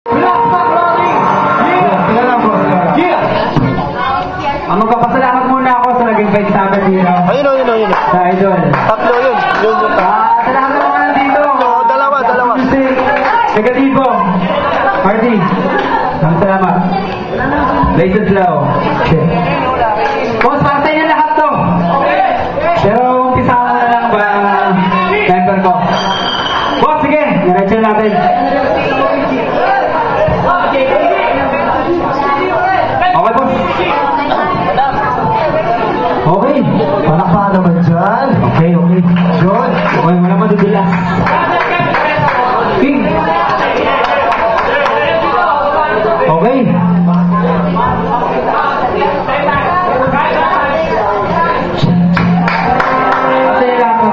Ang magpapasalamat muna ako sa naging bait sa amin dito. Ayun. Sa Idol. Tatlo yun. Salamat naman nandito. Dalawa. Negativo. Marty. Salamat. Blazed Flow. Boss, para sa inyo lahat to. Pero umpisa ko na lang ba member ko. Boss, sige. Diretso natin. Okay, boss. Okay. Palakpakan naman dyan. Okay. John. Okay, wala madudulas. King. Okay. Masaya lang ako.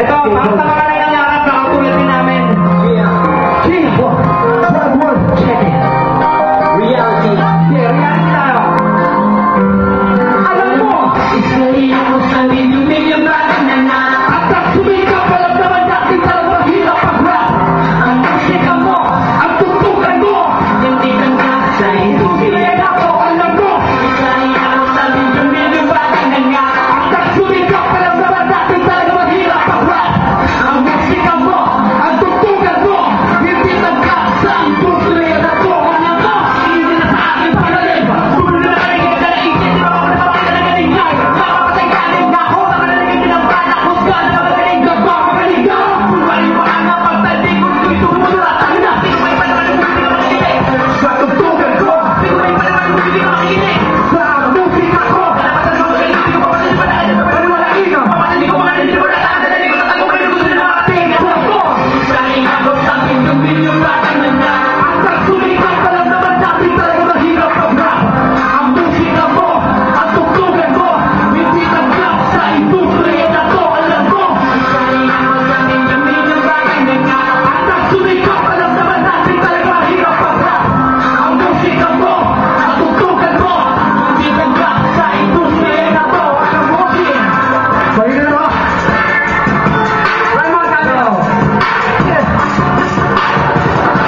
Ito, para sa mga nangangarap na katulad din namin. Check it. Reality. Yeah, reality tayo. Alam mo, isa'y ako sa milyon-milyon batang nangarap. At ang sumikap, alam naman natin talagang hirap pag-rap. Ang musika mo, ang tutukan mo, hindi kang nasa industriya ako. Alam mo, isa'y ako sa milyon-milyon batang nangarap. At ang sumikap, alam naman natin talagang hirap pag-rap. Ang musika mo, ang tutukan mo, hindi kang nasa industriya ako. Alam mo, hindi na sa akin panalig. Tuloy na rin ang kalaisip, di ba ako napapakita na ganingay? Nakapatay galing na ako, nakalagay kinampan ako. Gana na magaling ka ba, magaling ka? Kulay mo ang napagtalig ko, ito'y tumulot. Ang natin, may panalig mo, hindi ka makikinig. Sa tutukan ko, may panalig mo, hindi ka makikinig. Sa musika ko, kalapatan mo, magaling, hindi ko mapanalig pa na. Paniwalain ka, mapanalig ko, mga hindi mo na lang. Dali ko na tayo, may gusto na mga tingnan ko. Dahil ako sa milyon-milyon batang nangarap. At ang sumikat, alam naman natin talaga mahirap pag-rap. Ang musika mo, ang tutukan mo, hindi tanggap sa industriya na to. Alam mo, dahil ako sa milyon-milyon batang nangarap. At ang sumikat, alam naman natin talaga mahirap pag-rap. Ang musika mo, ang tutukan mo, hindi tanggap sa industriya na to. Alam mo, Sa'yo na ba? ay mga sabi ko.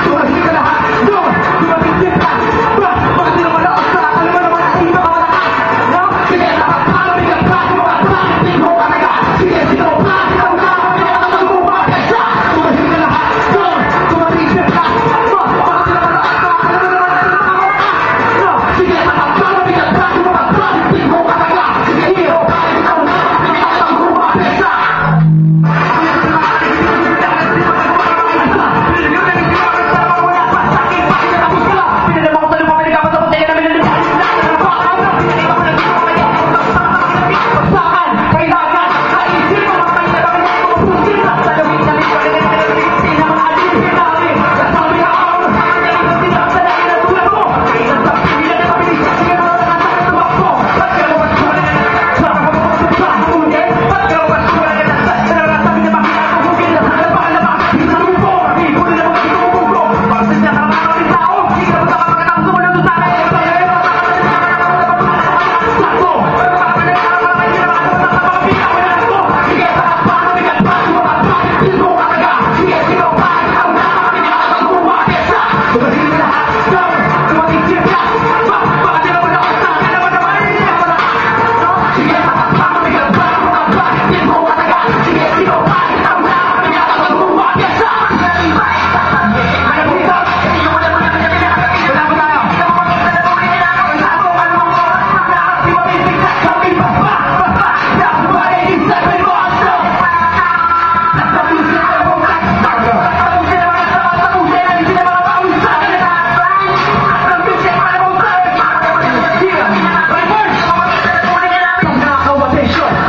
Tumahig ka lahat. Doon! Tumahigit ka! Ba? Bakit di naman ako sa alam mo naman ang iba ka malakas? No? Sige, nakapalabi ka pa! Bakit di mo talaga? Sige, sino pa? Ikaw na! Kaya ka mag-umakas siya! Tumahig ka lahat. Doon! Tumahigit ka! Ba? Bakit di naman ako sa alam mo naman ang iba ka malakas? No? Sige, nakapalabi ka pa! Bakit di mo talaga? Sige, ikaw na! Kaya ka mag-umakas siya!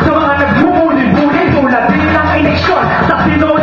Sa mga nagmumuli-muli tulad din ng eleksyon. Sa sinunod